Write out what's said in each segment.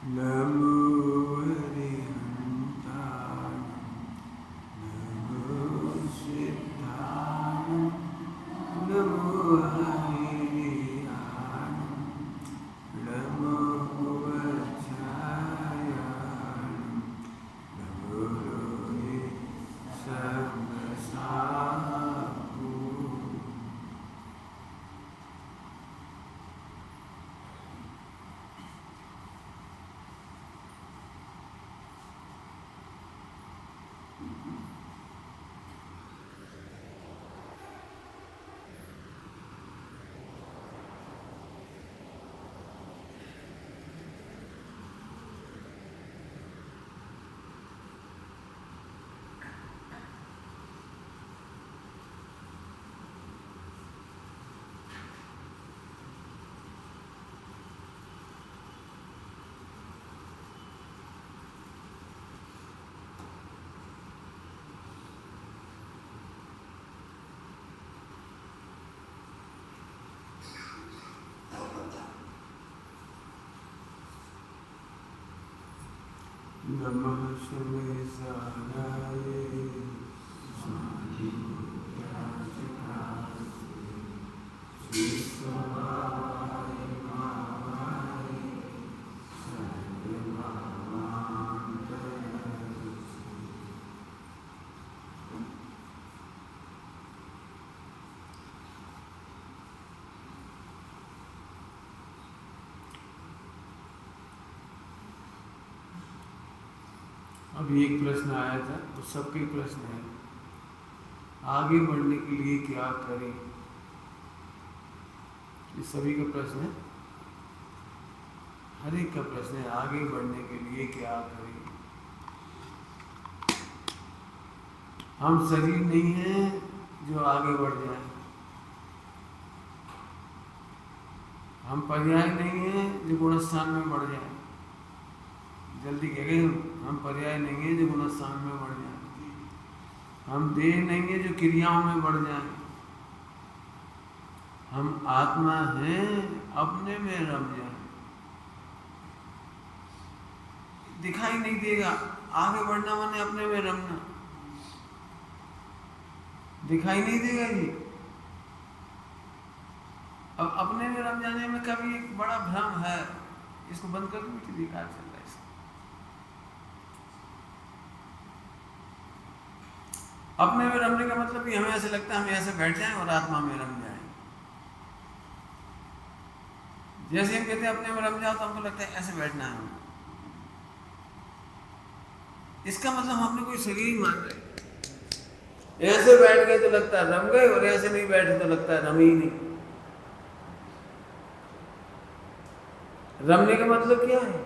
नमो हरिहंताय नमो सिद्धाय नमो हरियाय नमो वज्राय नमो लोहे सर्वसाहु। नमः शिवेशानाय स्वादिराजकाय श्रीस्वभावाय भावाय सर्वभावान्तराय। अभी एक प्रश्न आया था, तो सबके प्रश्न है, आगे बढ़ने के लिए क्या करें? ये सभी का प्रश्न है, हर एक का प्रश्न है, आगे बढ़ने के लिए क्या करें? हम शरीर नहीं हैं जो आगे बढ़ जाएं, हम पर्याय नहीं हैं जो गुणस्थान में बढ़ जाएं। जल्दी कह गए, हम पर्याय नहीं है जो गुणस्थान में बढ़ जाएं, हम देह नहीं है जो क्रियाओं में बढ़ जाएं, हम आत्मा हैं अपने में रम जाएं। दिखाई नहीं देगा, आगे बढ़ना माने अपने में रमना, दिखाई नहीं देगा ये। अब अपने में रम जाने में कभी एक बड़ा भ्रम है, इसको बंद कर दो, बेकार चल रहा है इसका। अपने में रमने का मतलब कि हमें ऐसे लगता है हम ऐसे बैठ जाएं और आत्मा में रम जाएं। जैसे हम कहते हैं अपने में रम जाओ, तो हमको लगता है ऐसे बैठना है। इसका मतलब हम अपने कोई शरीर ही मान रहे, ऐसे बैठ गए तो लगता है रम गए, और ऐसे नहीं बैठे तो लगता है रम ही नहीं। रमने का मतलब क्या है?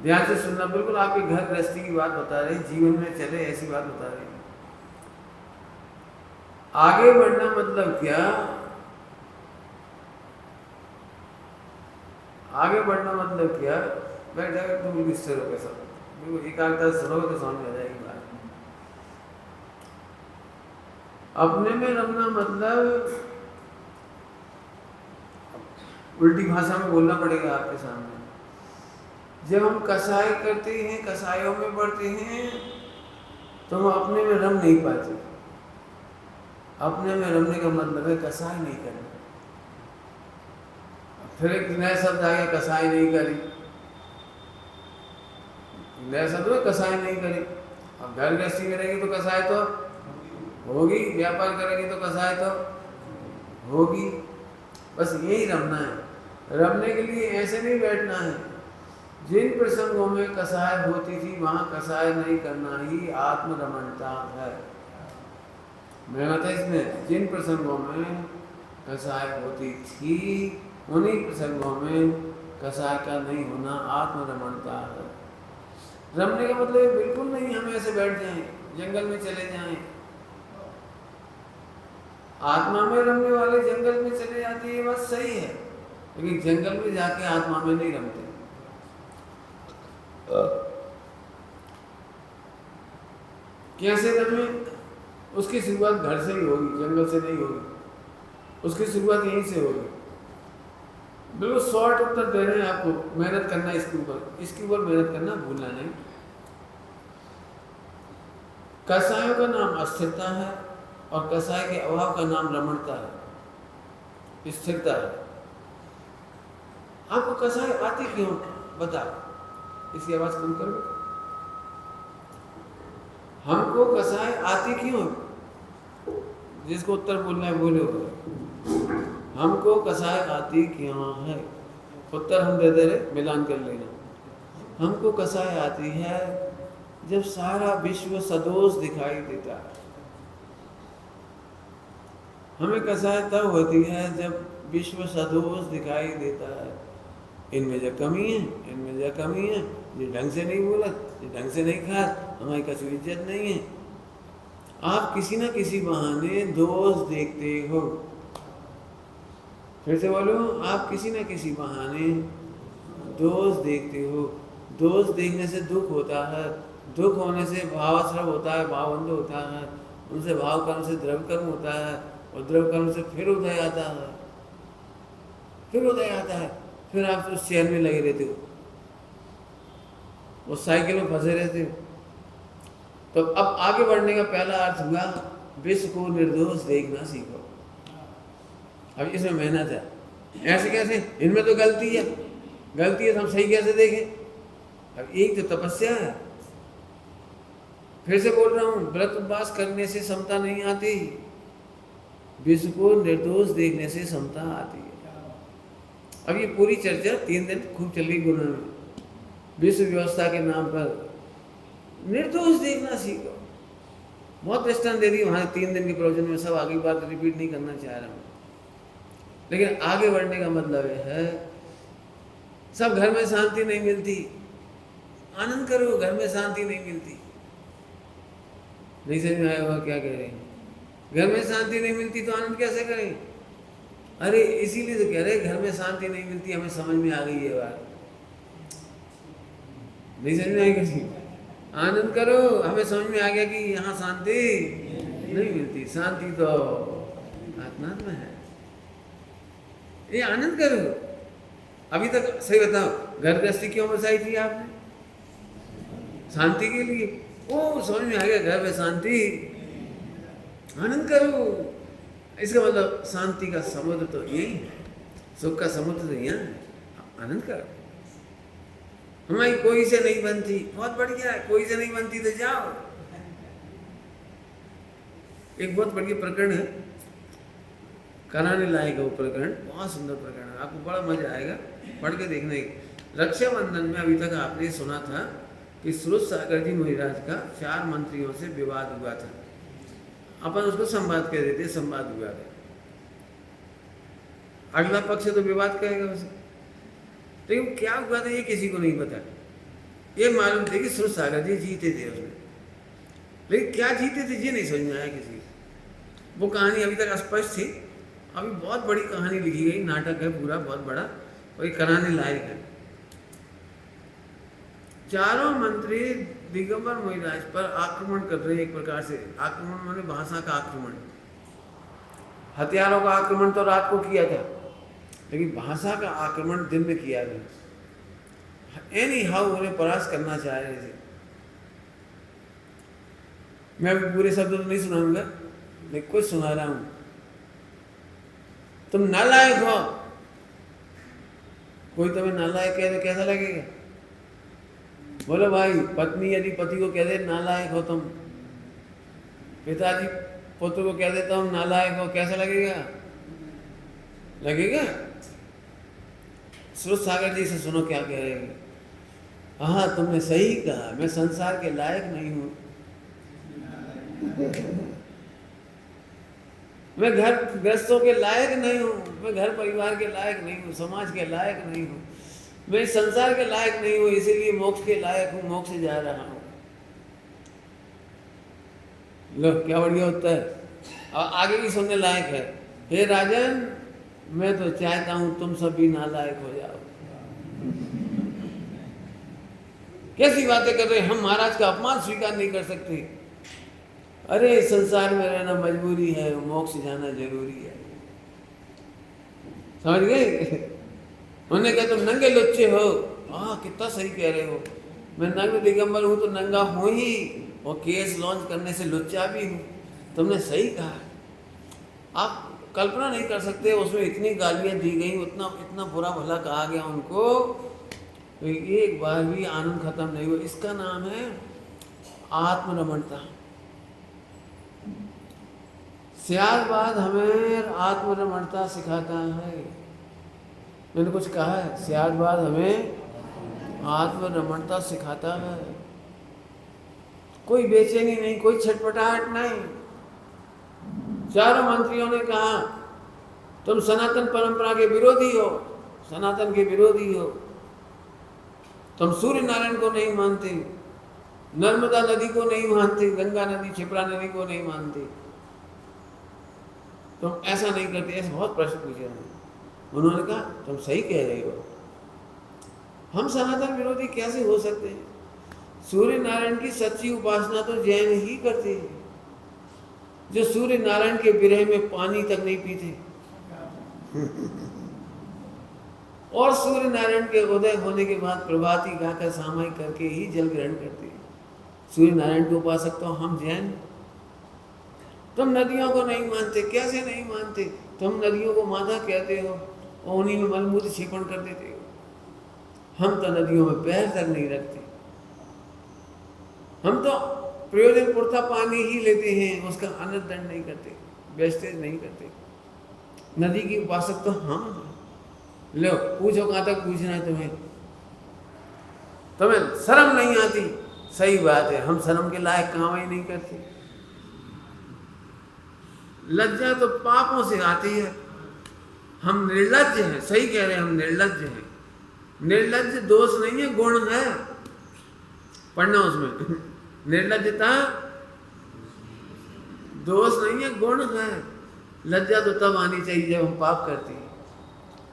ध्यान से सुनना, बिल्कुल आपके घर गृहस्थी की बात बता रहे, जीवन में चले ऐसी बात बता रहे। आगे बढ़ना मतलब क्या? आगे बढ़ना मतलब क्या? बैठ जाएगा तो बिल्कुल स्थिर होकर सब, बिल्कुल एकाग्रता से सुनोगे तो समझ में आ जाएगी बात। अपने में रमना मतलब, उल्टी भाषा में बोलना पड़ेगा आपके सामने, जब हम कसाई करते हैं, कसायों में बढ़ते हैं, तो हम अपने में रम नहीं पाते। अपने में रमने का मतलब है कसाई नहीं करना। फिर एक नया शब्द आ गया, कसाई नहीं करी। नया शब्द है कसाई नहीं करी। अब घर गृहस्थी करेगी तो कसाई तो होगी, व्यापार करेगी तो कसाई तो होगी। बस यही रमना है। रमने के लिए ऐसे नहीं बैठना है। जिन प्रसंगों में कसाय होती थी, वहां कसाय नहीं करना ही आत्मरमणता है। मैं बता, इसमें जिन प्रसंगों में कसाय होती थी, उन्हीं प्रसंगों में कसाय का नहीं होना आत्मरमणता है। रमने का मतलब बिल्कुल नहीं हम ऐसे बैठ जाएं, जंगल में चले जाएं। आत्मा में रमने वाले जंगल में चले जाते हैं, ये बात सही है, लेकिन जंगल में जाके आत्मा में नहीं रमते। कैसे रमे? उसकी शुरुआत घर से ही होगी, जंगल से नहीं होगी। उसकी शुरुआत यहीं से होगी। बिल्कुल शॉर्ट उत्तर दे रहे हैं आपको। मेहनत करना इसके ऊपर मेहनत करना भूलना नहीं। कसायों का नाम अस्थिरता है और कसाय के अभाव का नाम रमणता है, स्थिरता है। आपको कसाय आती क्यों बता, इसकी आवाज कम करो। हमको कसाय आती क्यों, जिसको उत्तर बोलना है बोलो। हमको कसाय आती क्यों है, उत्तर हम दे दे रहे, मिलान कर लेना। हमको कसाय आती है जब सारा विश्व सदोष दिखाई देता है। हमें कसाय तब होती है जब विश्व सदोष दिखाई देता है। इनमें जो कमी है, इनमें जो कमी है, ये ढंग से नहीं बोला, ये ढंग से नहीं खा, हमारी कछु इज्जत नहीं है। आप किसी न किसी बहाने दोष देखते हो। फिर से बोलो, आप किसी न किसी बहाने दोष देखते हो। दोष देखने से दुख होता है, दुख होने से भावाश्रव होता है, भावबंध होता है, उनसे भाव कर्म से द्रव्य कर्म होता है, और द्रव्य कर्म से फिर उदय आता है, फिर उदय आता है। फिर आप तो चैन में लगे रहते हो, वो साइकिल में फंसे रहते हो। तो अब आगे बढ़ने का पहला अर्थ हुआ, विश्व को निर्दोष देखना सीखो। अब इसमें मेहनत है। ऐसे कैसे, इनमें तो गलती है, गलती है तो हम सही कैसे देखें। अब एक तो तपस्या है। फिर से बोल रहा हूँ, व्रत उपवास करने से समता नहीं आती, विश्व को निर्दोष देखने से समता आती है। अब ये पूरी चर्चा 3 दिन खूब चल गई गुरु में। विश्व व्यवस्था के नाम पर निर्दोष देखना सीखो। बहुत दृष्टांत दे दी वहाँ 3 दिन के प्रवचन में, सब आगे बात रिपीट नहीं करना चाह रहा हूँ। लेकिन आगे बढ़ने का मतलब है, सब घर में शांति नहीं मिलती, आनंद करो, घर में शांति नहीं मिलती। नहीं समझ में आया होगा क्या कह रहे हैं। घर में शांति नहीं मिलती तो आनंद कैसे करें। अरे इसीलिए तो कह रहे घर में शांति नहीं मिलती, हमें समझ में आ गई ये बात। नहीं समझ में आई किसी, आनंद करो, हमें समझ में आ गया कि यहाँ शांति नहीं मिलती, शांति तो आत्मा में है। ये आनंद करो। अभी तक सही बताओ, घर गृहस्थी क्यों बसाई थी आपने, शांति के लिए। ओ समझ में आ गया, घर में शांति, आनंद करो। इसका मतलब शांति का समुद्र तो यही है, सुख का समुद्र तो यहाँ है, आनंद करो। हमारी कोई से नहीं बनती, बहुत बढ़िया है, कोई से नहीं बनती तो जाओ। एक बहुत बढ़िया प्रकरण है, कराने लायक है वो प्रकरण, बहुत सुंदर प्रकरण है, आपको बड़ा मजा आएगा पढ़ के देखने। रक्षाबंधन में अभी तक आपने सुना था कि श्रुत सागर जी महाराज का 4 मंत्रियों से विवाद हुआ था। अपन उसको संवाद कह देते, संवाद हुआ है। अगला पक्ष तो विवाद कहेगा उसे, लेकिन क्या हुआ था ये किसी को नहीं पता। ये मालूम थे कि श्रुत सागर जी जीते थे उसमें, लेकिन क्या जीते थे ये नहीं समझ में आया किसी को। वो कहानी अभी तक अस्पष्ट थी, अभी बहुत बड़ी कहानी लिखी गई, नाटक है पूरा बहुत बड़ा, और ये कराने लायक है। 4 मंत्री दिगंबर महाराज पर आक्रमण कर रहे हैं। एक प्रकार से आक्रमण माने भाषा का आक्रमण। हथियारों का आक्रमण तो रात को किया था, लेकिन भाषा का आक्रमण दिन में किया गया। एनी हाउ उन्हें परास्त करना चाह रहे थे। मैं अभी पूरे शब्द तो नहीं सुनाऊंगा, लेकिन कुछ सुना रहा हूं। तुम नालायक हो, कोई तुम्हें नालायक कह दे कैसा लगेगा। बोलो भाई, पत्नी यदि पति को कह दे नालायक हो तुम, पिताजी पुत्र को कह दे तुम नालायक हो, कैसा लगेगा, लगेगा। श्रुत सागर जी से सुनो क्या कह रहे हैं। हाँ तुमने सही कहा, मैं संसार के लायक नहीं हूं, मैं घर गृहस्थों के लायक नहीं हूँ, मैं घर परिवार के लायक नहीं हूँ, समाज के लायक नहीं हूँ, मैं संसार के लायक नहीं हूँ, इसीलिए मोक्ष के लायक हूँ, मोक्ष से जा रहा हूँ। लो क्या बढ़िया होता है। और आगे भी सुनने लायक है। हे राजन, मैं तो चाहता हूँ तुम सब भी नालायक हो जाओ। कैसी बातें कर रहे हैं, हम महाराज का अपमान स्वीकार नहीं कर सकते। अरे संसार में रहना मजबूरी है, मोक्ष जाना जरूरी है, समझ गए। उन्होंने कहा तुम नंगे लुच्चे हो। कितना सही कह रहे हो, मैं नंग दिगंबर हूँ तो नंगा हूँ ही, और केस लॉन्च करने से लुच्चा भी हूँ। तुमने सही कहा। आप कल्पना नहीं कर सकते, उसमें इतनी गालियाँ दी गई, उतना इतना बुरा भला कहा गया उनको, तो एक बार भी आनंद खत्म नहीं हुआ। इसका नाम है आत्मरमणता। स्यादवाद हमें आत्मरमणता सिखाता है। मैंने कुछ कहा है, स्यादवाद हमें आत्मरमणता सिखाता है। कोई बेचैनी नहीं, कोई छटपटाहट नहीं। चारों मंत्रियों ने कहा तुम सनातन परंपरा के विरोधी हो, सनातन के विरोधी हो, तुम सूर्य नारायण को नहीं मानते, नर्मदा नदी को नहीं मानते, गंगा नदी क्षिप्रा नदी को नहीं मानते, तुम ऐसा नहीं करते। ऐसे बहुत प्रश्न पूछे उन्होंने कहा तुम सही कह रहे हो, हम सनातन विरोधी कैसे हो सकते हैं? सूर्य नारायण की सच्ची उपासना तो जैन ही करते हैं, जो सूर्य नारायण के विरह में पानी तक नहीं पीते और सूर्य नारायण के उदय होने के बाद प्रभाती गाकर सामायिक करके ही जल ग्रहण करते हैं। सूर्य नारायण के उपासक तो हम जैन। तुम नदियों को नहीं मानते, कैसे नहीं मानते? तुम नदियों को माता कहते हो और उन्हीं में मलमूत्र क्षेपण कर देते हो। हम तो नदियों में पैर तक नहीं रखते, हम तो प्रयोजन पुरता पानी ही लेते हैं, उसका अनर्दंड नहीं करते, वेस्टेज नहीं करते। नदी की उपासक तो हम हैं। लो पूछो कहाँ तक पूछना है तुम्हें? तुम्हें शर्म नहीं आती? सही बात है, हम शर्म के लायक काम ही नहीं करते। लज्जा तो पापों से आती है, हम निर्लज्ज हैं। सही कह रहे हैं, हम निर्लज्ज हैं। निर्लज्ज दोष नहीं है, गुण है। पढ़ना उसमें निर्लज्जता दोष नहीं है, गुण है। लज्जा तो तब आनी चाहिए जब हम पाप करते हैं,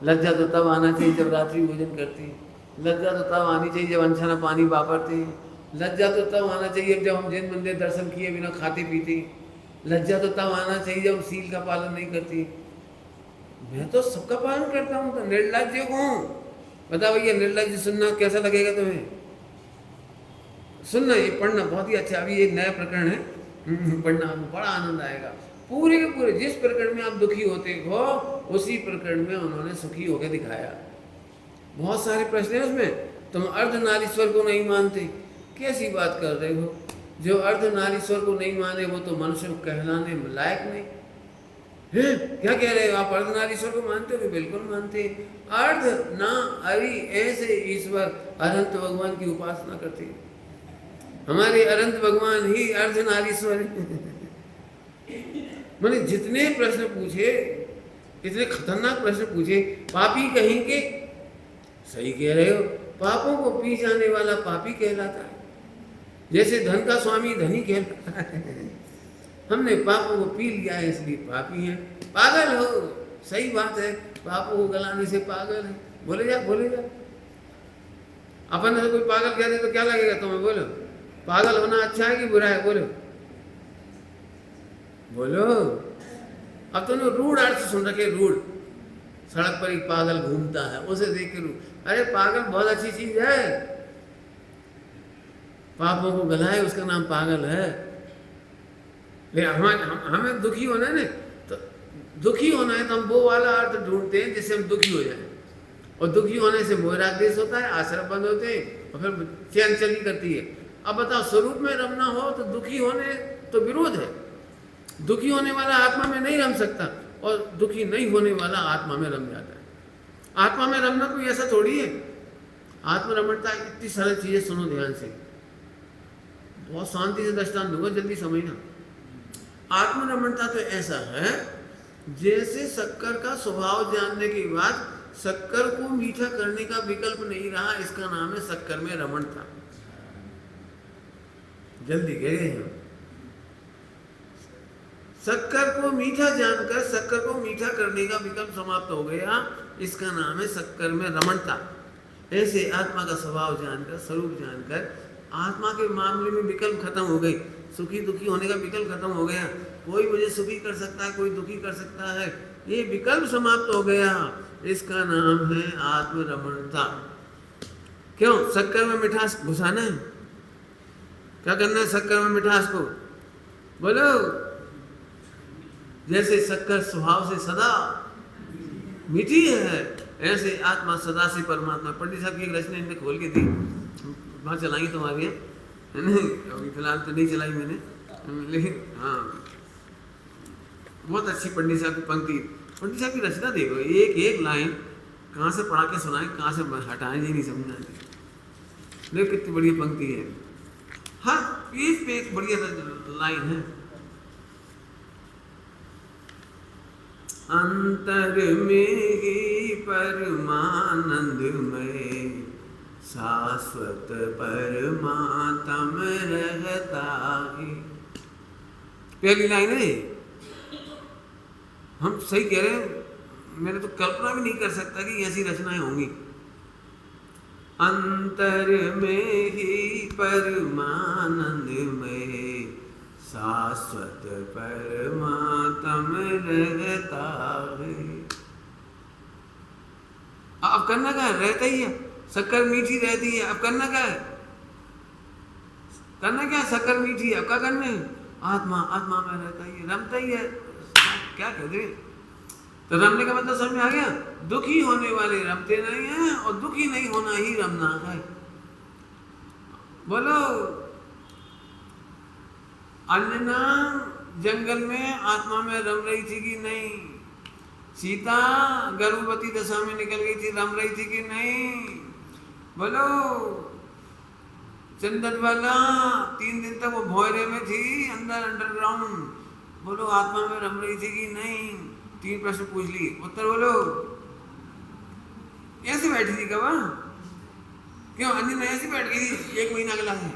लज्जा तो तब आना चाहिए जब रात्रि भोजन करते हैं, लज्जा तो तब आनी चाहिए जब अनछना पानी वापरते हैं, लज्जा तो तब आना चाहिए जब हम जिन मंदिर दर्शन किए बिना खाते पीते, लज्जा तो तब आना चाहिए जब हम सील का पालन नहीं करते। मैं तो सबका पालन करता हूँ, तो निर्लज्ज हूँ। बताओ भैया, निर्लज्ज सुनना कैसा लगेगा तुम्हें? सुनना, ये पढ़ना बहुत ही अच्छा। अभी एक नया प्रकरण है, पढ़ना आपको बड़ा आनंद आएगा। पूरे के पूरे जिस प्रकरण में आप दुखी होते हो उसी प्रकरण में उन्होंने सुखी होकर दिखाया। बहुत सारे प्रश्न हैं उसमें। तुम अर्धनारीश्वर को नहीं मानते, कैसी बात कर रहे हो? जो अर्धनारीश्वर को नहीं माने वो तो मनुष्य को कहलाने में लायक नहीं है। क्या कह रहे हो आप? अर्धनारीश्वर को मानते हो? बिल्कुल मानते। अर्ध ना अरि ऐसे ईश्वर अनंत भगवान की उपासना करते। हमारे अनंत भगवान ही अर्धनारीश्वर मैंने जितने प्रश्न पूछे, इतने खतरनाक प्रश्न पूछे, पापी कहेंगे। सही कह रहे हो, पापों को पी जाने वाला पापी कहलाता है। जैसे धन का स्वामी धनी कहलाता है, हमने पापों को पी लिया है इसलिए पापी हैं। पागल हो, सही बात है, पापों को गलाने से पागल है। बोले जा, बोले जा। अपन से कोई पागल कह दे तो क्या लगेगा तुम्हें? बोलो, पागल होना अच्छा है कि बुरा है? बोलो बोलो। अब तुमने रूढ़ अर्थ सुन रखे, रूढ़। सड़क पर एक पागल घूमता है, उसे देख के रूढ़। अरे पागल बहुत अच्छी चीज है, पापों को गलाए उसका नाम पागल है। लेकिन हमें दुखी होना है ना, तो दुखी होना है तो हम वो वाला अर्थ ढूंढते हैं जिससे हम दुखी हो जाए। और दुखी होने से मोहराग देश होता है, आश्रम बंद होते हैं और फिर चैन चली करती है। अब बताओ, स्वरूप में रमना हो तो दुखी होने तो विरोध है। दुखी होने वाला आत्मा में नहीं रम सकता और दुखी नहीं होने वाला आत्मा में रम जाता है। आत्मा में रमना कोई ऐसा थोड़ी है। आत्मरमणता इतनी सारी चीजें सुनो ध्यान से, बहुत शांति से दृष्टांत दूंगा, जल्दी समझना। आत्मरमणता तो ऐसा है जैसे शक्कर का स्वभाव जानने के बाद शक्कर को मीठा करने का विकल्प नहीं रहा, इसका नाम है शक्कर में रमणता। जल्दी कह रहे हैं, शक्कर को मीठा जानकर शक्कर को मीठा करने का विकल्प समाप्त हो गया, इसका नाम है शक्कर में रमणता। ऐसे आत्मा का स्वभाव जानकर, स्वरूप जानकर, आत्मा के मामले में विकल्प खत्म हो गई। सुखी दुखी होने का विकल्प खत्म हो गया। कोई मुझे सुखी कर सकता है, कोई दुखी कर सकता है, ये विकल्प समाप्त हो गया। इसका नाम है आत्मरमणता। क्यों? शक्कर में मिठास घुसाना है। क्या करना है शक्कर में मिठास को? बोलो। जैसे शक्कर स्वभाव से सदा मीठी है, ऐसे आत्मा सदा से परमात्मा। पंडित साहब की एक रचना इनने खोल के दी, वहाँ चलाई तुम्हारी है नहीं? अभी फिलहाल तो नहीं चलाई मैंने, लेकिन हाँ बहुत अच्छी पंडित साहब की पंक्ति। पंडित साहब की रचना देखो, एक एक लाइन कहाँ से पढ़ा के सुनाए, कहाँ से हटाएं, ये नहीं समझ आती। देखो कितनी बढ़िया पंक्ति है, हर पेज पे एक बढ़िया लाइन है। अंतर में ही परमानंद में शाश्वत परमात्म रहता है। पहली लाइन है। हम सही कह रहे हैं, मैंने तो कल्पना भी नहीं कर सकता कि ऐसी रचनाएं होंगी। अंतर में ही परमानंद में शाश्वत परमात्म रहता है। अब करना क्या है? रहता ही है। शक्कर मीठी रहती है, अब करना क्या है? करना क्या है? शक्कर मीठी है, अब क्या करना है? आत्मा आत्मा में रहता ही है, रमता ही है। क्या कह दे? तो रमने का मतलब समझ में आ गया? दुखी होने वाले रमते नहीं हैं, और दुखी नहीं होना ही रमना है। बोलो। अंजना जंगल में आत्मा में रम रही थी कि नहीं? सीता गर्भवती दशा में निकल गई थी, रम रही थी कि नहीं? बोलो। चंदन वाला 3 दिन तक वो भोयरे में थी, अंदर अंडरग्राउंड। बोलो आत्मा में रम रही थी कि नहीं? 3 प्रश्न पूछ लिए, उत्तर बोलो। ऐसे बैठी थी कब? क्यों? अंजना ऐसी बैठ गई थी 1 महीना के लाए।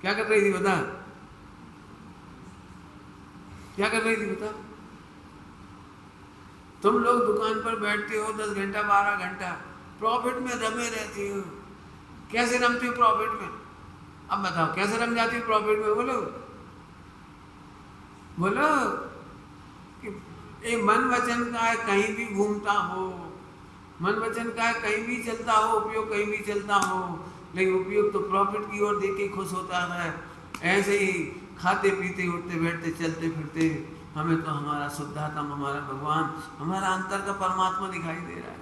क्या कर रही थी बता? क्या कर रही थी बता? तुम लोग दुकान पर बैठते हो 10 घंटा 12 घंटा, प्रॉफिट में रमे रहती हो। कैसे रमती हो प्रॉफिट में? अब बताओ कैसे रम जाती हो प्रॉफिट में? बोलो बोलो। कि ये मन वचन का है, कहीं भी घूमता हो, मन वचन का है, कहीं भी चलता हो, उपयोग कहीं भी चलता हो, लेकिन उपयोग तो प्रॉफिट की ओर देख के खुश होता है। ऐसे ही खाते पीते उठते बैठते चलते फिरते हमें तो हमारा शुद्धात्मा, हमारा भगवान, हमारा अंतर का परमात्मा दिखाई दे रहा है।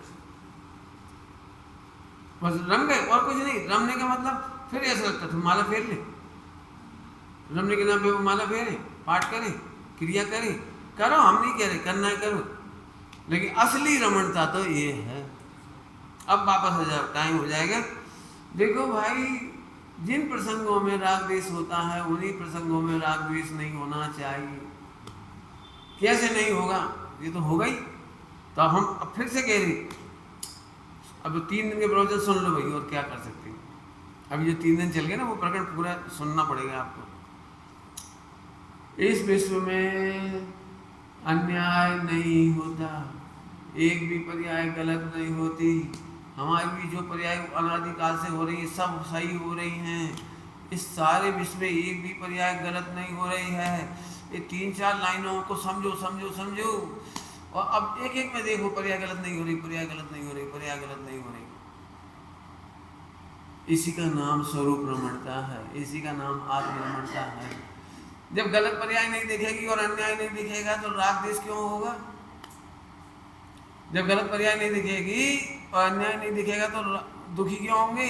बस रम गए और कुछ नहीं। रमने का मतलब फिर ऐसा लगता था माला फेर ले, रमने के नाम पे वो माला फेरे, पाठ करें, क्रिया करें, करो। हम नहीं कह रहे करना है करो, लेकिन असली रमणता तो ये है। अब वापस हो जाए, टाइम हो जाएगा। देखो भाई, जिन प्रसंगों में राग द्वेष होता है उन्हीं प्रसंगों में राग द्वेष नहीं होना चाहिए। कैसे नहीं होगा? ये तो होगा ही। तो हम अब फिर से कह रहे, अब 3 दिन के प्रवचन सुन लो भाई, और क्या कर सकते हैं। अभी जो 3 दिन चल गए ना, वो प्रकरण पूरा सुनना पड़ेगा आपको। इस विश्व में अन्याय नहीं होता, एक भी पर्याय गलत नहीं होती। हमारी भी जो पर्याय अनादिकाल से हो रही है सब सही हो रही हैं। इस सारे विश्व में एक भी पर्याय गलत नहीं हो रही है। ये 3-4 लाइनों को समझो समझो समझो, और अब एक एक में देखो पर्याय गलत नहीं हो रही, पर्याय गलत नहीं हो रही, पर्याय गलत नहीं हो रही। इसी का नाम स्वरूप रमणता है, इसी का नाम आत्मरमणता है। जब गलत पर्याय नहीं दिखेगी और अन्याय नहीं दिखेगा तो राग द्वेष क्यों होगा? जब गलत पर्याय नहीं दिखेगी और अन्याय नहीं दिखेगा तो दुखी क्यों होंगे?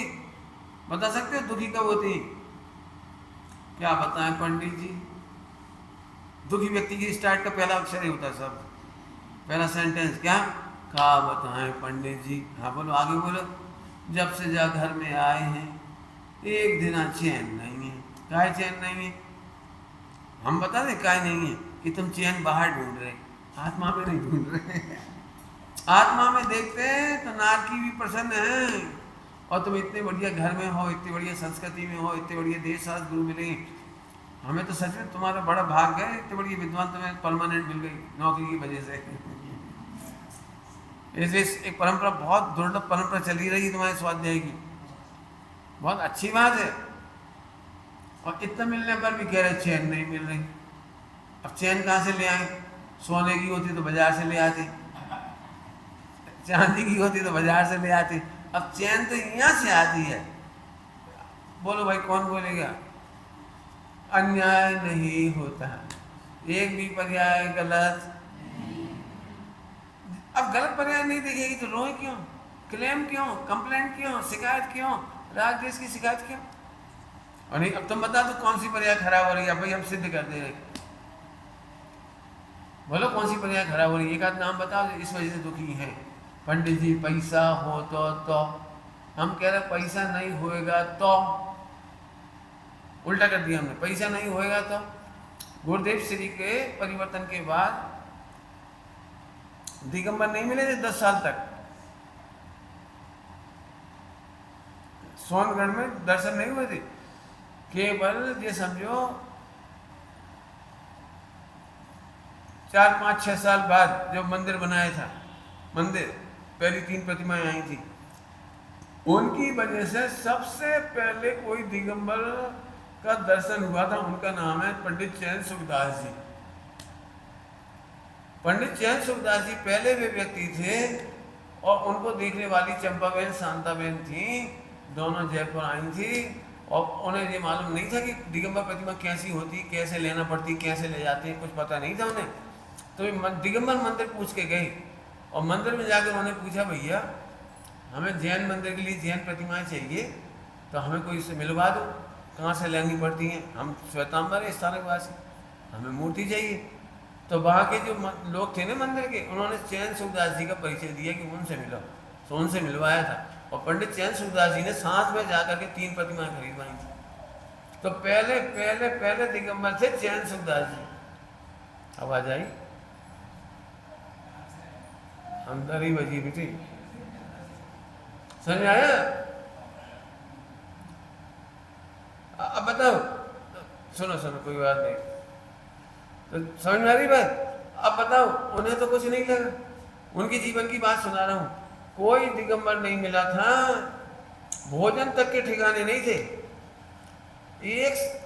बता सकते हो दुखी कब होते हैं? क्या बताएं पंडित जी? दुखी व्यक्ति की स्टार्ट का पहला अक्षर ही होता है, सब पहला सेंटेंस क्या? क्या बताएं पंडित जी? हाँ बोलो, आगे बोलो। जब से जा घर में आए हैं एक दिन चैन नहीं है। क्या चैन नहीं है? हम बता दें क्या नहीं है कि तुम चैन बाहर ढूंढ रहे, आत्मा में नहीं ढूंढ रहे। आत्मा में देखते तो नारकी भी प्रसन्न है, और तुम इतने बढ़िया घर में हो, इतनी बढ़िया संस्कृति में हो, इतने बढ़िया देश शास्त्र गुरु मिले। हमें तो सच में तुम्हारा बड़ा भाग है, इतने बढ़िया विद्वान तुम्हें परमानेंट मिल गई नौकरी की वजह से। ऐसे एक परंपरा, बहुत दुर्लभ परंपरा चली रही तुम्हारे स्वाध्याय की, बहुत अच्छी बात है। और इतना मिलने पर भी कह रहे चैन नहीं मिल रही। अब चैन कहाँ से ले आए? सोने की होती तो बाजार से ले आते, चांदी की होती तो बाजार से ले आते। अब चैन तो यहाँ से आती है। बोलो भाई कौन बोलेगा? अन्याय नहीं होता, एक भी पर्याय गलत। अब गलत पर्याय नहीं दिखेगी तो रोए क्यों, क्लेम क्यों, कंप्लेंट क्यों, शिकायत क्यों, राग देश की शिकायत क्यों? और नहीं, अब तुम बता दो कौन सी पर्याय खराब हो रही है? भाई हम सिद्ध कर दे रहे, बोलो कौन सी पर्याय खराब हो रही है? एक आध नाम बताओ इस वजह से दुखी है। पंडित जी पैसा हो तो हम कह रहे पैसा नहीं होएगा तो, उल्टा कर दिया हमने, पैसा नहीं होएगा तो। गुरुदेव श्री के परिवर्तन के बाद दिगंबर नहीं मिले थे 10 साल तक, सोनगढ़ में दर्शन नहीं हुए थे। केवल ये समझो 4, 5, 6 साल बाद जब मंदिर बनाया था, मंदिर पहली 3 प्रतिमाएं आई थी, उनकी वजह से सबसे पहले कोई दिगंबर का दर्शन हुआ था। उनका नाम है पंडित चैन सुखदास जी। पंडित चैन सुखदास जी पहले वे व्यक्ति थे, और उनको देखने वाली चंपाबेन, शांताबेन थी, दोनों जयपुर आई थी, और उन्हें ये मालूम नहीं था कि दिगंबर प्रतिमा कैसी होती, कैसे लेना पड़ती, कैसे ले जाते हैं, कुछ पता नहीं था उन्हें। तो दिगंबर मंदिर पूछ के गई, और मंदिर में जाकर उन्होंने पूछा भैया हमें जैन मंदिर के लिए जैन प्रतिमाएं चाहिए, तो हमें कोई से मिलवा दो, कहाँ से लेनी पड़ती हैं? हम श्वेतांबर है स्थानकवासी, हमें मूर्ति चाहिए। तो वहाँ के जो लोग थे ना मंदिर के, उन्होंने चैन सुखदास जी का परिचय दिया कि उनसे मिलो, तो उनसे मिलवाया था। और पंडित चैन सुखदास जी ने साथ में जाकर के 3 प्रतिमाएं खरीदवाई थी। तो पहले पहले पहले दिगंबर थे चैन सुखदास जी। आवाज आई? अंदर ही बजी भी थी, समझ आया? अब बताओ, सुनो सुनो कोई बात नहीं, तो समझ में आ रही बात? अब बताओ, उन्हें तो कुछ नहीं लगा, उनके जीवन की बात सुना रहा हूँ। कोई दिगंबर नहीं मिला था, भोजन तक के ठिकाने नहीं थे।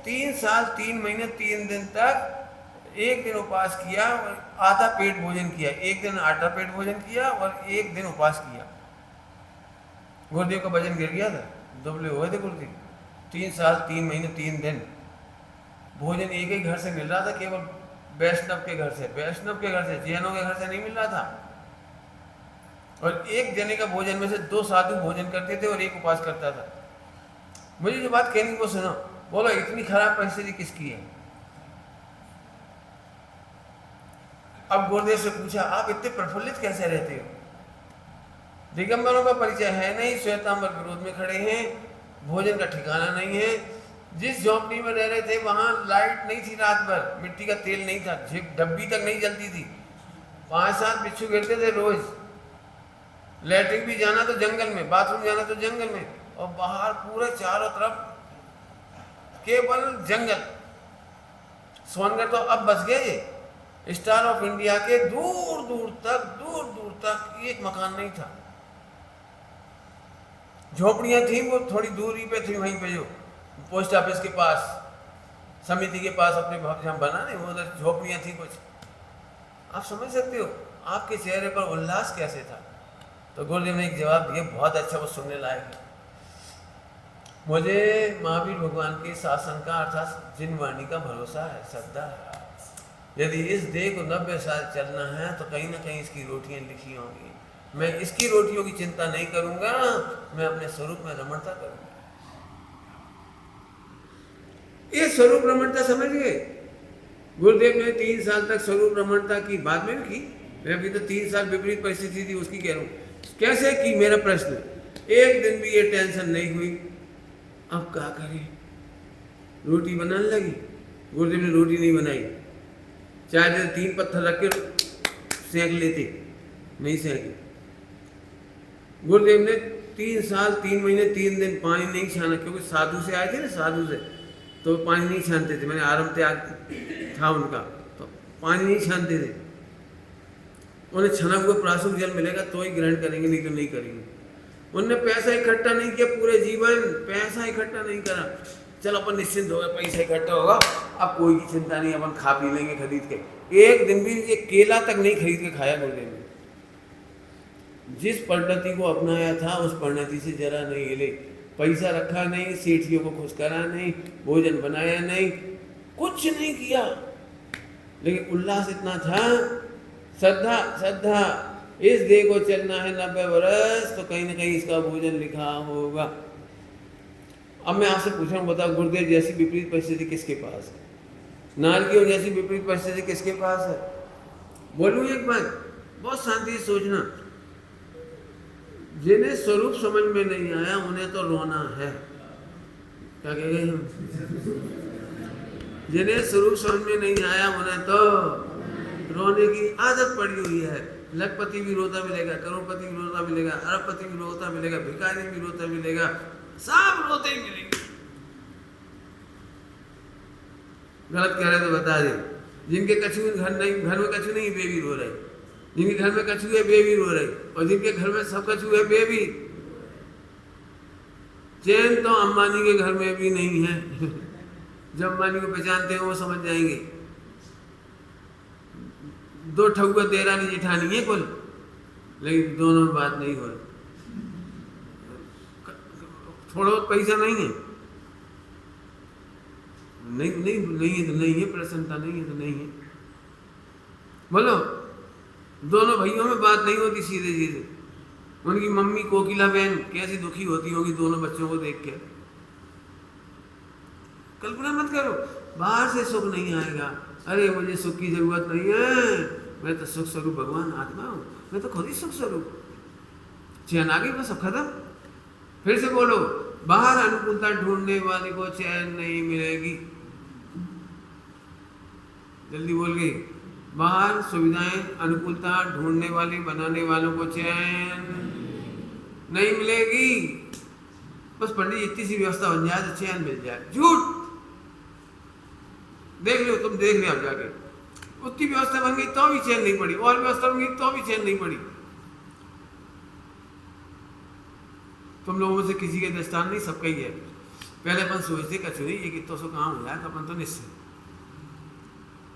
3 साल 3 महीने 3 दिन तक एक दिन उपवास किया, आधा पेट भोजन किया, एक दिन आधा पेट भोजन किया और एक दिन उपवास किया। गुरुदेव का वजन गिर गया था, दुबले हुए थे गुरुदेव। 3 साल 3 महीने 3 दिन भोजन एक ही घर से मिल रहा था, केवल वैष्णव के घर से, वैष्णव के घर से, जैनों के घर से नहीं मिल रहा था। और एक जने का भोजन में से 2 साधु भोजन करते थे और एक उपवास करता था। मुझे जो बात कहनी वो सुनो। बोलो इतनी खराब परिस्थिति किसकी है? अब गुरुदेव से पूछा आप इतने प्रफुल्लित कैसे रहते हो? दिगंबरों का परिचय है नहीं, श्वेतांबर विरोध में खड़े हैं, भोजन का ठिकाना नहीं है। जिस झोपड़ी में रह रहे थे वहां लाइट नहीं थी, रात भर मिट्टी का तेल नहीं था, डब्बी तक नहीं जलती थी, 5-7 बिच्छू गिरते थे रोज। लैट्रिन भी जाना तो जंगल में, बाथरूम जाना तो जंगल में, और बाहर पूरे चारों तरफ केवल जंगल। सोनगढ़ तो अब बस गए, स्टार ऑफ इंडिया के दूर दूर तक एक मकान नहीं था। झोपड़ियां थी वो थोड़ी दूरी पे थी, वहीं पे जो पोस्ट ऑफिस के पास, समिति के पास अपने जहाँ बना नहीं, वो उधर झोपड़ियां थी कुछ। आप समझ सकते हो आपके चेहरे पर उल्लास कैसे था? तो गुरुदेव ने एक जवाब दिया, बहुत अच्छा, वो सुनने लायक है। मुझे महावीर भगवान के शासन का अर्थात जिन वाणी का भरोसा है, श्रद्धा है। यदि इस देह को 90 साल चलना है तो कहीं ना कहीं इसकी रोटियां लिखी होंगी। मैं इसकी रोटियों की चिंता नहीं करूंगा, मैं अपने स्वरूप में रमणता करूंगा। ये स्वरूप रमणता समझ गए? गुरुदेव ने 3 साल तक स्वरूप रमणता की, बाद में भी की, अभी तो 3 साल विपरीत परिस्थिति थी उसकी कह रहा हूं। कैसे की? मेरा प्रश्न, एक दिन भी ये टेंशन नहीं हुई। अब क्या करें? रोटी बनाने लगी, गुरुदेव ने रोटी नहीं बनाई, चाहे 3 पत्थर रख के सेंक लेते, नहीं सेंके। गुरुदेव ने 3 साल 3 महीने 3 दिन पानी नहीं छाना, क्योंकि साधु से आए थे ना, साधु से तो पानी नहीं छानते थे। मैंने आरंभ त्याग था उनका, तो पानी नहीं छानते थे। उन्हें छना हुआ प्राशुद्ध जल मिलेगा तो ही ग्रहण करेंगे, नहीं तो नहीं करेंगे। उनने पैसा इकट्ठा नहीं किया, पूरे जीवन पैसा इकट्ठा नहीं करा। चलो अपन निश्चिंत हो गए, पैसा इकट्ठा होगा, अब कोई की चिंता नहीं, अपन खा पी लेंगे खरीद के, एक दिन भी एक केला तक नहीं खरीद के खाया गुरुदेव ने। जिस परिणति को अपनाया था उस परिणति से जरा नहीं हिले। पैसा रखा नहीं, सेठियों को खुश करा नहीं, भोजन बनाया नहीं, कुछ नहीं किया, लेकिन उल्लास इतना था। श्रद्धा श्रद्धा, इस देह को चलना है 90 वर्ष, तो कहीं ना कहीं इसका भोजन लिखा होगा। अब मैं आपसे पूछ रहा हूँ, बताओ गुरुदेव जैसी विपरीत परिस्थिति किसके पास है? नारकियों जैसी विपरीत परिस्थिति किसके पास है? बोलूँ एक बात, बहुत शांति से सोचना। जिन्हें स्वरूप समझ में नहीं आया उन्हें तो रोना है। क्या कह गए हम? जिन्हें स्वरूप समझ में नहीं आया उन्हें तो रोने की आदत पड़ी हुई है। लखपति भी रोता मिलेगा, करोड़पति भी रोता मिलेगा, अरबपति भी रोता मिलेगा, भिखारी भी रोता मिलेगा, सब रोते ही मिलेंगे। गलत कह रहे तो बता दे। जिनके कछुए घर में कछुए नहीं, वे भी रो रहे। जिनके घर में कछुए वे भी रो रहे, और जिनके घर में सब कछुए वे भी। चैन तो अंबानी के घर में भी नहीं है। जब अंबानी को पहचानते हैं वो समझ जाएंगे। 2 ठगुआ देरानी जेठानी है कुल, लेकिन दोनों में बात नहीं हो रही। थोड़ा बहुत पैसा नहीं है, नहीं है तो नहीं है, प्रसन्नता नहीं है तो नहीं है। बोलो, दोनों भाइयों में बात नहीं होती सीधे सीधे। उनकी मम्मी कोकिला बहन कैसी दुखी होती होगी दोनों बच्चों को देख के। कल्पना मत करो, बाहर से सुख नहीं आएगा। अरे मुझे सुख की जरूरत नहीं है, मैं तो सुख स्वरूप भगवान आत्मा हूँ, मैं तो खुद ही सुख स्वरूप। चैन आ गई, बस अब खत्म। फिर से बोलो, बाहर अनुकूलता ढूंढने वाले को चैन नहीं मिलेगी। जल्दी बोल गई। बाहर सुविधाएं अनुकूलता ढूंढने वाले बनाने वालों को चैन नहीं मिलेगी। बस पंडित जी इतनी सी व्यवस्था बन जाए तो चैन मिल जाए। झूठ, देख लो, तुम देख लिया जाके। उतनी व्यवस्था बन गई तो भी चैन नहीं पड़ी, और व्यवस्था बन गई तो भी चैन नहीं पड़ी। तुम लोगों में से किसी के दृष्टान नहीं, सबका ही है। पहले अपन सोचते कचौरी एक इतना सो काम हो जाए तो अपन तो निश्चित।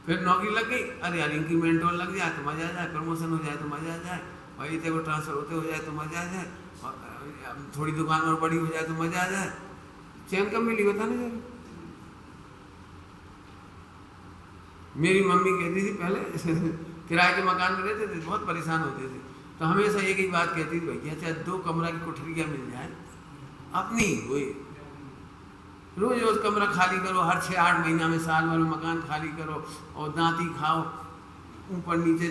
फिर नौकरी लग गई, अरे यार इंक्रीमेंट और लग जाए तो मजा आ जाए, प्रमोशन हो जाए तो मजा आ जाए, और इतने को ट्रांसफर होते हो जाए तो मजा आ जाए, और थोड़ी दुकान और बड़ी हो जाए तो मजा आ जाए। चैन कब मिली बता नहीं जाए। मेरी मम्मी कहती थी पहले किराए के मकान में रहते थे, बहुत परेशान होते थे, तो हमेशा एक ही बात कहती थी, भैया चाहे 2 कमरा की कोठरियाँ मिल जाए अपनी हुई, रोज रोज कमरा खाली करो, हर 6-8 महीना में साल भर में मकान खाली करो, और दांती खाओ, ऊपर नीचे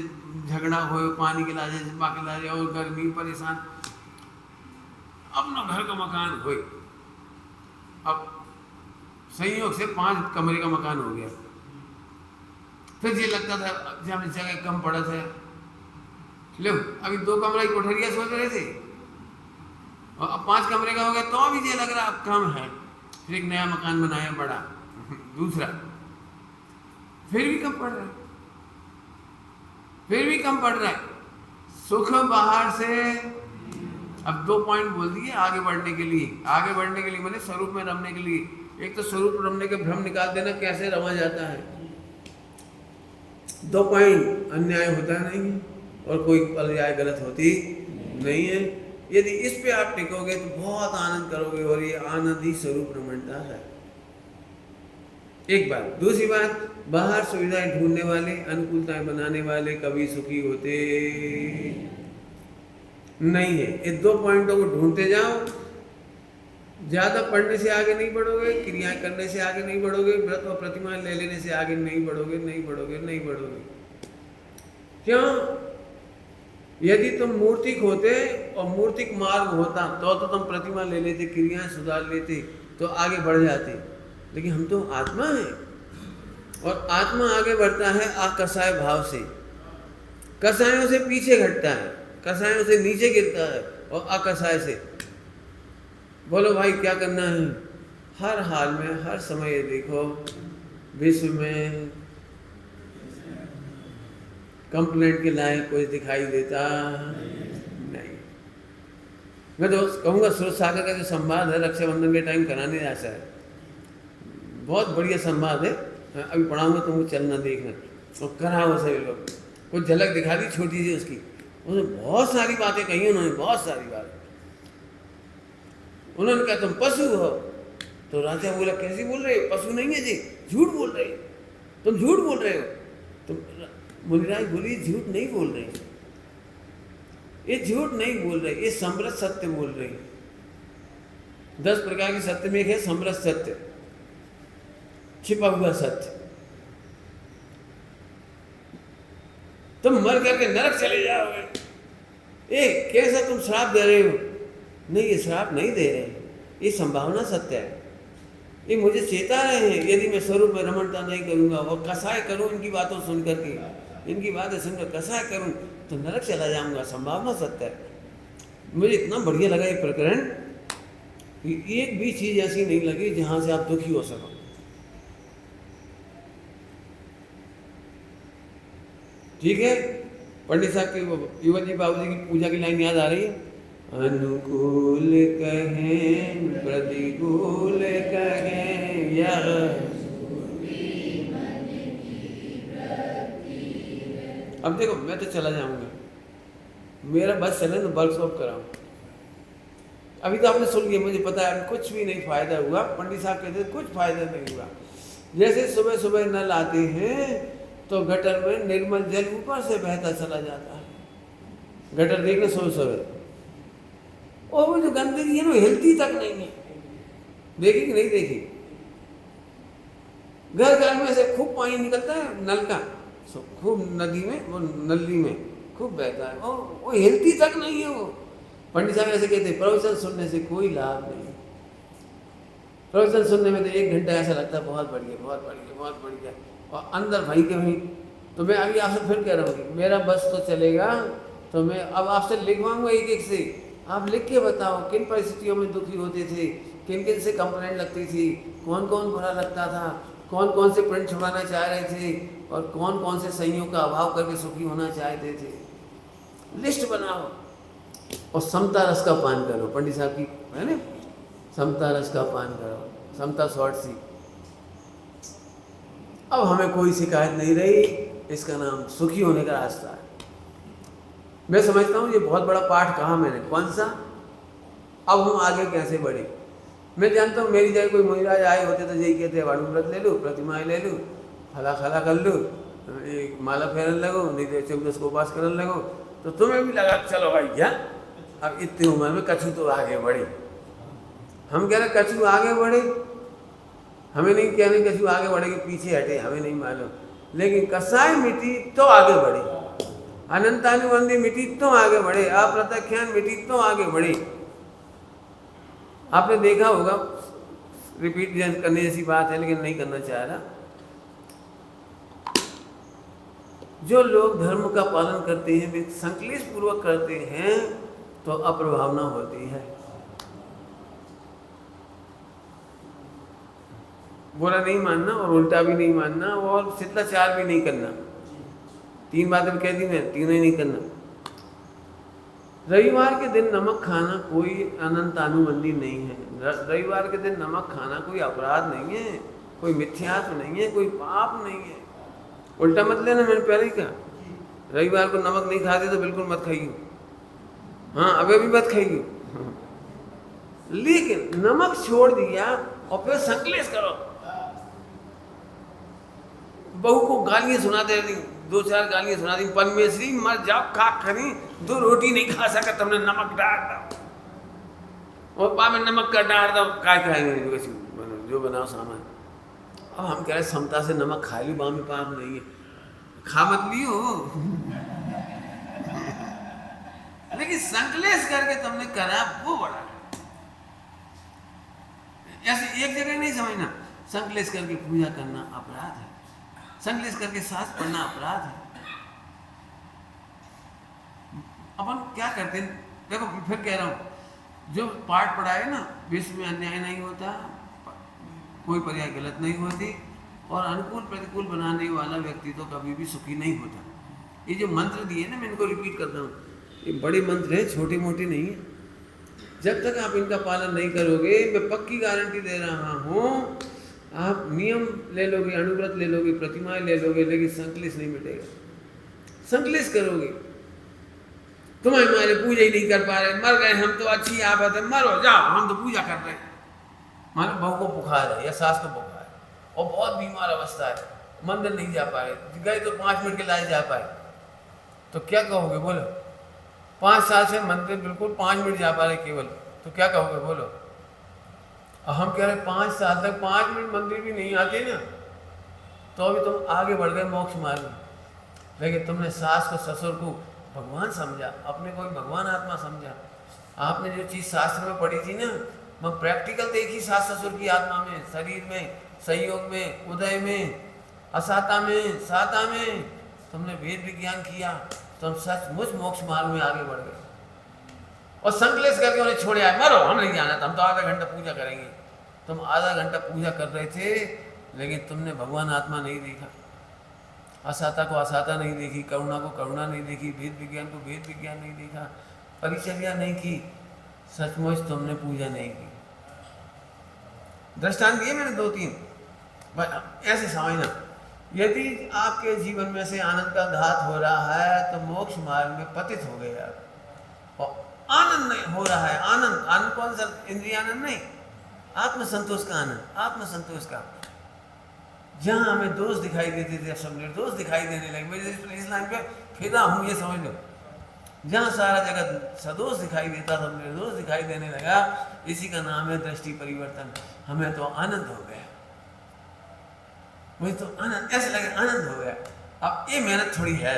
झगड़ा हो, पानी के लाजे बाकी लाजे, और गर्मी परेशान, अपना घर का मकान हो। अब संयोग से 5 कमरे का मकान हो गया। फिर ये लगता था जब जगह कम पड़ा था, लो अभी 2 कमरा की कोठरिया सोच रहे थे, और अब 5 कमरे का हो गया तो भी ये लग रहा अब कम है। फिर एक नया मकान बनाया बड़ा, दूसरा, फिर भी कम पड़ रहा है, फिर भी कम पड़ रहा है। सुख बाहर से, अब 2 पॉइंट बोल दिए आगे बढ़ने के लिए। आगे बढ़ने के लिए मैंने स्वरूप में रमने के लिए। एक तो स्वरूप रमने के भ्रम निकाल देना, कैसे रमा जाता है। 2 पॉइंट, अन्याय होता नहीं और कोई पर्याय गलत होती नहीं है। यदि इस पे आप टिकोगे तो बहुत आनंद करोगे, और ये आनंद ही स्वरूप रमणता है। एक बात। दूसरी बात, बाहर सुविधाएं ढूंढने वाले, अनुकूलताएं बनाने वाले कभी सुखी होते नहीं है। इस 2 पॉइंटों को ढूंढते जाओ। ज्यादा पढ़ने से आगे नहीं बढ़ोगे, क्रियाएं करने से आगे नहीं बढ़ोगे, व्रत और प्रतिमाएं ले लेने से आगे नहीं बढ़ोगे, नहीं बढ़ोगे, नहीं बढ़ोगे। क्यों? यदि तुम मूर्तिक होते और मूर्तिक मार्ग होता तो तुम प्रतिमा ले लेते, क्रियाएं सुधार लेते, तो आगे बढ़ जाते। लेकिन हम तो आत्मा हैं, और आत्मा आगे बढ़ता है आकसाय भाव से। कसायों से पीछे घटता है, कसायों से नीचे गिरता है, और आकसाय से। बोलो भाई क्या करना है? हर हाल में, हर समय देखो, विश्व में कंप्लेंट के लायक कोई दिखाई देता नहीं। मैं तो कहूँगा सुरत सागर का जो संवाद है रक्षाबंधन के टाइम कराने जैसा है, बहुत बढ़िया संवाद है। अभी पढ़ाऊँगा तुमको, चलना देखना। और करा वो सभी लोग, कुछ झलक दिखा दी छोटी सी उसकी, उसने बहुत सारी बातें कही, उन्होंने बहुत सारी बातें। उन्होंने कहा तुम पशु हो। तो राजा बोला कैसे बोल रहे हो, पशु नहीं है जी, झूठ बोल रहे हो, तुम झूठ बोल रहे हो। तो मुनिराज बोली झूठ नहीं बोल रहे, ये झूठ नहीं बोल रहे, ये समृत सत्य बोल रहे। 10 प्रकार के सत्य में एक है समृत सत्य, छिपा हुआ सत्य। तुम मर करके नरक चले जाओगे, कैसा तुम श्राप दे रहे हो। नहीं, ये श्राप नहीं दे रहे, ये संभावना सत्य है। ये मुझे चेता रहे हैं, यदि मैं स्वरूप में रमणता नहीं करूंगा और कसाय करूं इनकी बातों सुन करके, इनकी बातें सुनकर कसाय करूं तो नरक चला जाऊंगा, संभावना सत्य है। मुझे इतना बढ़िया लगा ये प्रकरण कि एक भी चीज ऐसी नहीं लगी जहां से आप दुखी हो सको। ठीक है, पंडित साहब के युवक जी बाबू जी की पूजा की लाइन याद आ रही है। अनुकूल कहें प्रतिकूल कहें यह, अब देखो मैं तो चला जाऊंगा, मेरा बस चले तो वर्कशॉप कराऊं। अभी तो आपने सुन लिया, मुझे पता है कुछ भी नहीं फायदा हुआ। पंडित साहब कहते कुछ फायदा नहीं हुआ। जैसे सुबह सुबह नल आते हैं तो गटर में निर्मल जल ऊपर से बहता चला जाता है। गटर देखना सुबह सुबह, और वो जो गंदगी है वो हिलती तक नहीं है। देखी कि नहीं देखी? घर घर में से खूब पानी निकलता है नल का, खूब नदी में, वो नली में खूब बहता है, और वो हिलती तक नहीं है। वो पंडित साहब ऐसे कहते हैं प्रवचन सुनने से कोई लाभ नहीं। प्रवचन सुनने में तो 1 घंटा ऐसा लगता है बहुत बढ़िया बहुत बढ़िया बहुत बढ़िया, और अंदर भाई के भाई। तो मैं अभी आपसे फिर कह रहा हूँ मेरा बस तो चलेगा, तो मैं अब आपसे लिखवाऊंगा एक एक से। आप लिख के बताओ किन परिस्थितियों में दुखी होते थे, किन किन से कंप्लेंट लगती थी, कौन कौन बुरा लगता था, कौन कौन से प्रिंट छुड़ाना चाह रहे थे, और कौन कौन से संयोग का अभाव करके सुखी होना चाहते थे। लिस्ट बनाओ और समता रस का पान करो। पंडित साहब की है ना, समता रस का पान करो, समता शॉर्ट सी। अब हमें कोई शिकायत नहीं रही, इसका नाम सुखी होने का रास्ता है। मैं समझता हूँ ये बहुत बड़ा पाठ कहा मैंने, कौन सा। अब हम आगे कैसे बढ़े। मैं जानता हूँ मेरी जगह कोई मुनिराज आए होते तो यही कहते वाणु व्रत ले लूँ, प्रतिमाएँ ले लूँ, फला खला कर लूँ, एक माला फेरन लगो, नहीं तो 14 को उपास करने लगो, तो तुम्हें भी लगा चलो भैया अब इतनी उम्र में कछु तो आगे बढ़े। हम कह रहे कछु आगे बढ़े, हमें नहीं कह रहे कछु आगे बढ़े कि पीछे हटे, हमें नहीं मालूम, लेकिन कसाय मिटी तो आगे बढ़े, अनंतानुबंधी मिटी तो आगे बढ़े, अप्रत्यक्षान मिटी तो आगे बढ़े। आपने देखा होगा, रिपीट करने जैसी बात है लेकिन नहीं करना चाह रहा। जो लोग धर्म का पालन करते हैं वे संकलेश पूर्वक करते हैं तो अप्रभावना होती है। बुरा नहीं मानना और उल्टा भी नहीं मानना और शिष्टाचार भी नहीं करना। 3 बातें कह दी मैं, तीनों ही नहीं करना। रविवार के दिन नमक खाना कोई अनंतानुबंधी नहीं है। रविवार के दिन नमक खाना कोई अपराध नहीं है, कोई मिथ्यात्व नहीं है, कोई पाप नहीं है। उल्टा मत लेना, मैंने पहले ही कहा रविवार को नमक नहीं खाते तो बिल्कुल मत खाइए। हाँ, अबे भी मत खाइए, लेकिन नमक छोड़ दिया और फिर संकलेश करो। बहू को गालियां सुना दे रही, 2-4 गालियां सुना दी, परमेश्वरी मर जाओ, का करी 2 रोटी नहीं खा सका तुमने, नमक डाल दो और पा में नमक का डाल दो, काय खाएंगे जो बनाओ सामान। अब हम कह रहे समता से नमक खा ली, बा में पाप नहीं है, खा मत लियो लेकिन संकलेश करके तुमने करा वो बड़ा। ऐसे एक जगह नहीं समझना, संकलेश करके पूजा करना अपराध है, संकलेश करके शास्त्र पढ़ना अपराध है। अपन क्या करते हैं, देखो फिर कह रहा हूँ, जो पाठ पढ़ा है ना, विश्व में अन्याय नहीं होता, कोई पर्याय गलत नहीं होती, और अनुकूल प्रतिकूल बनाने वाला व्यक्ति तो कभी भी सुखी नहीं होता। ये जो मंत्र दिए ना, मैं इनको रिपीट करता हूँ, ये बड़े मंत्र हैं, छोटे मोटे नहीं है। जब तक आप इनका पालन नहीं करोगे, मैं पक्की गारंटी दे रहा हूँ, आप नियम ले लोगे, अनुव्रत ले लोगे, प्रतिमाएं ले लोगे, लेकिन संकलेश नहीं मिटेगा। संकलेश करोगे, तुम्हारे हमारे पूजा ही नहीं कर पा रहे, मर गए हम तो अच्छी आफत है, मरो जाओ, हम तो पूजा कर रहे हैं। मान लो बहू को बुखार है या सास को बुखार है और बहुत बीमार अवस्था है, मंदिर नहीं जा पाए, गए तो 5 मिनट के लिए जा पाए, तो क्या कहोगे बोलो? 5 साल से मंदिर बिल्कुल 5 मिनट जा पा रहे केवल, तो क्या कहोगे बोलो? और हम कह रहे 5 साल तक 5 मिनट मंदिर भी नहीं आते ना, तो अभी तुम आगे बढ़ गए मोक्ष मार्ग में। लेकिन तुमने सास को ससुर को भगवान समझा, अपने को भगवान आत्मा समझा। आपने जो चीज़ शास्त्र में पढ़ी थी ना, मैं प्रैक्टिकल देखी सास ससुर की आत्मा में, शरीर में, संयोग में, उदय में, असाता में, साता में। तुमने वेद विज्ञान किया, तुम सचमुच मोक्ष मार्ग में आगे बढ़ गए। और संकलेश करके उन्हें छोड़े आए, मरो हम नहीं जाना था, हम तो आधा घंटा पूजा करेंगे। तुम आधा घंटा पूजा कर रहे थे, लेकिन तुमने भगवान आत्मा नहीं देखा, असाता को असाता नहीं देखी, करुणा को करुणा नहीं देखी, वेद विज्ञान को वेद विज्ञान नहीं देखा, परिचर्या नहीं की। सचमुच तुमने पूजा नहीं की। दृष्टांत दिए मैंने 2-3, ऐसे समझना। यदि आपके जीवन में से आनंद का घात हो रहा है तो मोक्ष मार्ग में पतित हो गए आप। और आनंद नहीं हो रहा है, आनंद, आनंद कौन सा? इंद्रिय आनंद नहीं, आत्मसंतोष का आनंद, आत्मसंतोष का। जहाँ हमें दोष दिखाई देते थे, सब निर्दोष दिखाई देने लगे। मैं इस लाइन पे फिदा हूँ, ये समझ लो। जहाँ सारा जगत सदोष दिखाई देता था, निर्दोष दिखाई देने लगा, इसी का नाम है दृष्टि परिवर्तन। हमें तो आनंद हो गया, मुझे तो आनंद, ऐसे लगे आनंद हो गया। अब ये मेहनत थोड़ी है,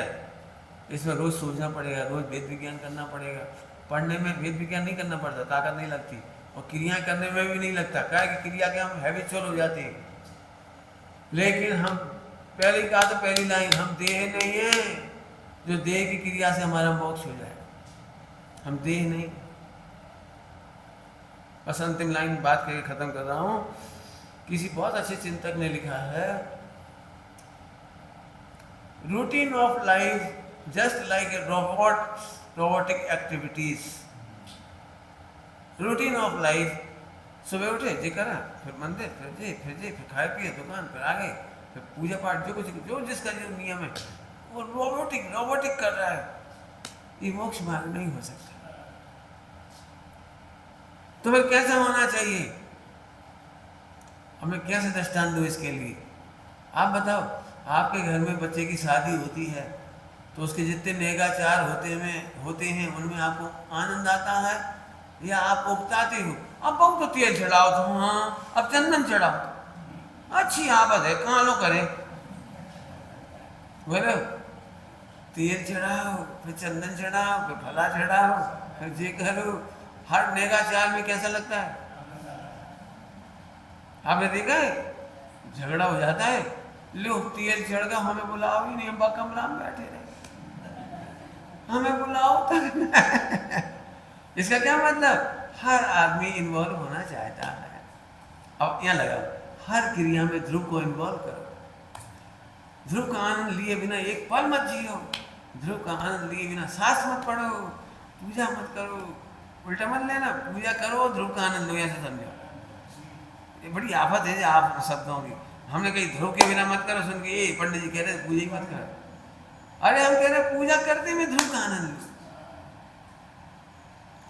इसमें रोज सोचना पड़ेगा, रोज वेद विज्ञान करना पड़ेगा। पढ़ने में वेद विज्ञान नहीं करना पड़ता, ताकत नहीं लगती, और क्रियाएं करने में भी नहीं लगता, क्या कि क्रिया के हम हैबिचुअल हो जाते हैं। लेकिन हम पहले कहा तो पहली लाइन, हम देह नहीं है जो देह की क्रिया से हमारा मोक्ष हो जाए, हम देह नहीं। बस अंतिम लाइन बात करके खत्म कर रहा हूं। किसी बहुत अच्छे चिंतक ने लिखा है, routine of life just like a robotic activities. Routine of life, सुबह उठे जी करा, फिर मंदिर, फिर खाए पिए, दुकान, फिर आ गए, फिर पूजा पाठ, जो कुछ जो जिसका जो नियम है वो रोबोटिक कर रहा है। ये मोक्ष मार्ग नहीं हो सकता। तो फिर कैसा होना चाहिए? हमें कैसे दृष्टांत दो इसके लिए? आप बताओ, आपके घर में बच्चे की शादी होती है तो उसके जितने नेगाचार होते हैं उनमें आपको आनंद आता है या आप उकताते हो? अब बहुत तो तेल चढ़ाओ, तो हाँ अब चंदन चढ़ाओ, अच्छी आदत है, कहाँ लो करें बोलो, तेल चढ़ाओ, फिर चंदन चढ़ाओ, फिर फला चढ़ाओ, फिर जे करो। हर नेगाचार में कैसा लगता है? आपने देखा है झगड़ा हो जाता है, लो तेल चढ़ गया, हमें बुलाओ ही नहीं, हम कमरा में बैठे रहे, हमें बुलाओ तक। इसका क्या मतलब? हर आदमी इन्वॉल्व होना चाहता है। अब यहाँ लगा, हर क्रिया में ध्रुव को इन्वॉल्व करो। ध्रुव का आनंद लिए बिना एक पल मत जियो, ध्रुव का आनंद लिए बिना सांस मत पढ़ो, पूजा मत करो, उल्टा मत लेना, पूजा करो ध्रुव का आनंद लो, ऐसे समझो। ये बड़ी आफत है आप शब्दों की। हमने कही ध्रुव के बिना मत करो, सुन के ये पंडित जी कह रहे पूजा ही मत करो। अरे हम कह रहे पूजा करते में ध्रुव का आनंद लो।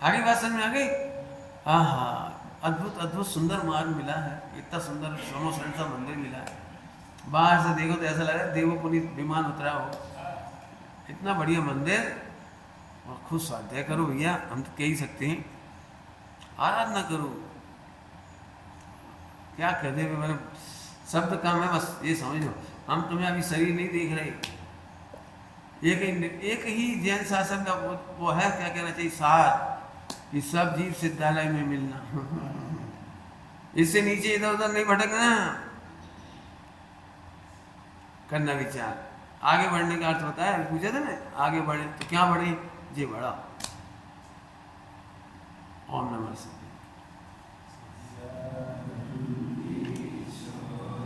आगे बात समझ में आ गई? हाँ हाँ, अद्भुत सुंदर मार्ग मिला है, इतना सुंदर सोनो सा मंदिर मिला है। बाहर से देखो तो ऐसा लग रहा है देवोपुनी विमान उतरा हो, इतना बढ़िया मंदिर। और खुद स्वाध्याय करो भैया, हम तो कह ही सकते हैं, आराधना करो। क्या कहते हैं, मैंने शब्द कम है, बस ये समझ लो। हम तुम्हें अभी शरीर नहीं देख रहे, एक ही जैन शासन का वो है, क्या कहना चाहिए, सार, कि सब जीव सिद्धालय में मिलना। इससे नीचे इधर उधर नहीं भटकना, करना विचार। आगे बढ़ने का अर्थ होता है, पूछा था ना, आगे बढ़े तो क्या बढ़े, जे बढ़ा। ओम नमः शिवाय।